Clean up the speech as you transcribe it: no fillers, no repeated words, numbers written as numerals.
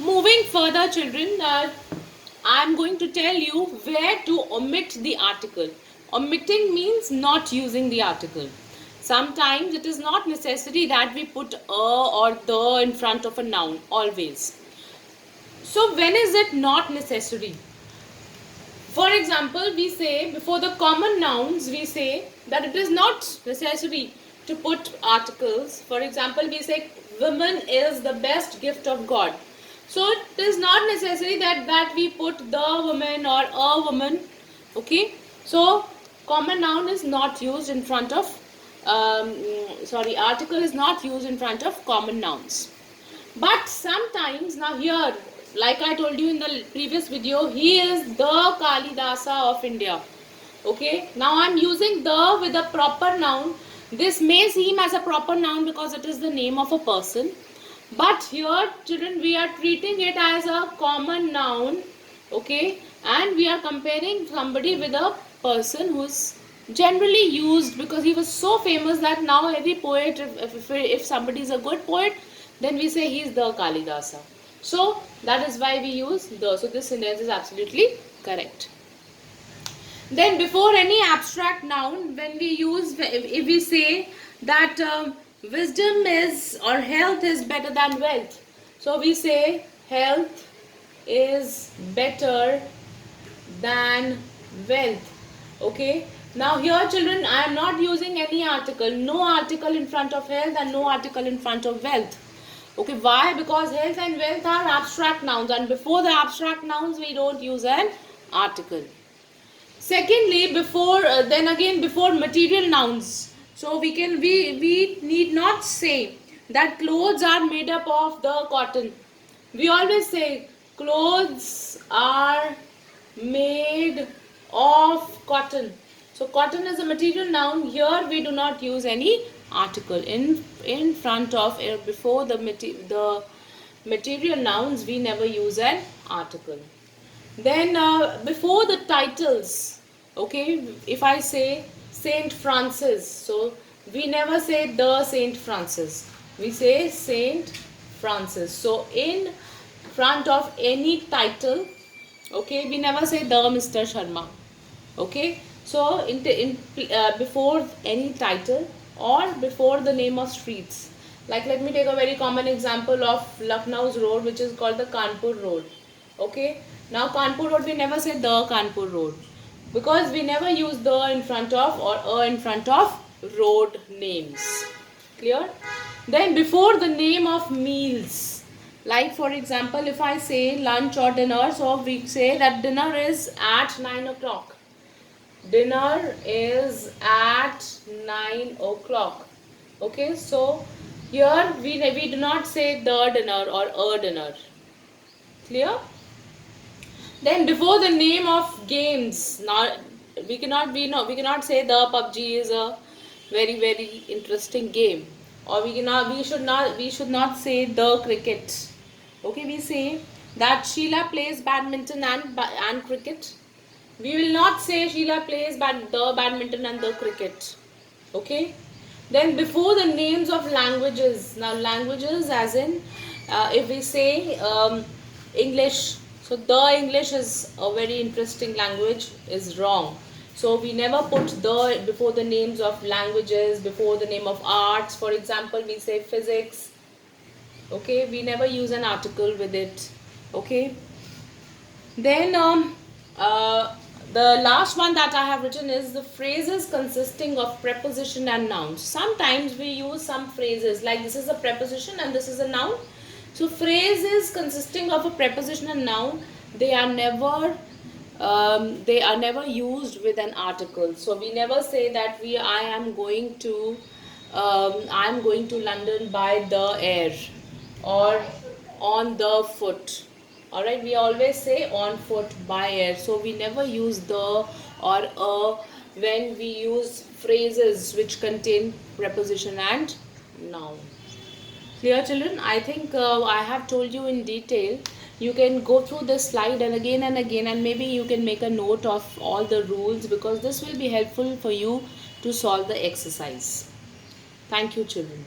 Moving further, children, I am going to tell you where to omit the article. Omitting means not using the article. Sometimes it is not necessary that we put a or the in front of a noun, always. So when is it not necessary? For example, we say before the common nouns, we say that it is not necessary to put articles. For example, we say woman is the best gift of God. So it is not necessary that we put the woman or a woman. Okay. So common noun is not used in front of, article is not used in front of common nouns. But sometimes, now here, like I told you in the previous video, he is the Kalidasa of India. Okay. Now I am using the with a proper noun. This may seem as a proper noun because it is the name of a person. But here, children, we are treating it as a common noun. Okay. And we are comparing somebody with a person who's generally used because he was so famous that now every poet, if somebody is a good poet, then we say he is the Kalidasa. So that is why we use the. So this sentence is absolutely correct. Then before any abstract noun, when we use, if we say that wisdom is or health is better than wealth. So we say health is better than wealth. Okay. Now here, children, I am not using any article. No article in front of health and no article in front of wealth. Okay, why? Because health and wealth are abstract nouns, and before the abstract nouns we don't use an article. Secondly, before before material nouns, so we need not say that clothes are made up of the cotton. We always say clothes are made of cotton. So cotton is a material noun. Here we do not use any article in front of before the material nouns. We never use an article. Then before the titles, okay, if I say Saint Francis, so we never say the Saint Francis, we say Saint Francis. So in front of any title, okay, we never say the Mr. Sharma. Okay. So before any title or before the name of streets, like let me take a very common example of Lucknow's road, which is called the Kanpur Road. Okay. Now Kanpur Road, we never say the Kanpur Road because we never use the in front of or in front of road names. Clear? Then before the name of meals, like for example, if I say lunch or dinner, so we say that dinner is at 9 o'clock. Dinner is at 9 o'clock. Okay, so here we do not say the dinner or a dinner. Clear? Then before the name of games, now we cannot say the PUBG is a very interesting game, or we should not say the cricket. Okay, we say that Sheila plays badminton and cricket. We will not say Sheila plays the badminton and the cricket. Okay. Then before the names of languages. Now languages as in if we say English. So the English is a very interesting language is wrong. So we never put the before the names of languages, before the name of arts. For example, we say physics. Okay. We never use an article with it. Okay. Then the last one that I have written is the phrases consisting of preposition and nouns. Sometimes we use some phrases like this is a preposition and this is a noun. So phrases consisting of a preposition and noun, they are never used with an article. So we never say that I am going to London by the air or on the foot. Alright, we always say on foot, by air. So we never use the or a when we use phrases which contain preposition and noun. Clear, children? I think I have told you in detail. You can go through this slide and again, and maybe you can make a note of all the rules because this will be helpful for you to solve the exercise. Thank you, children.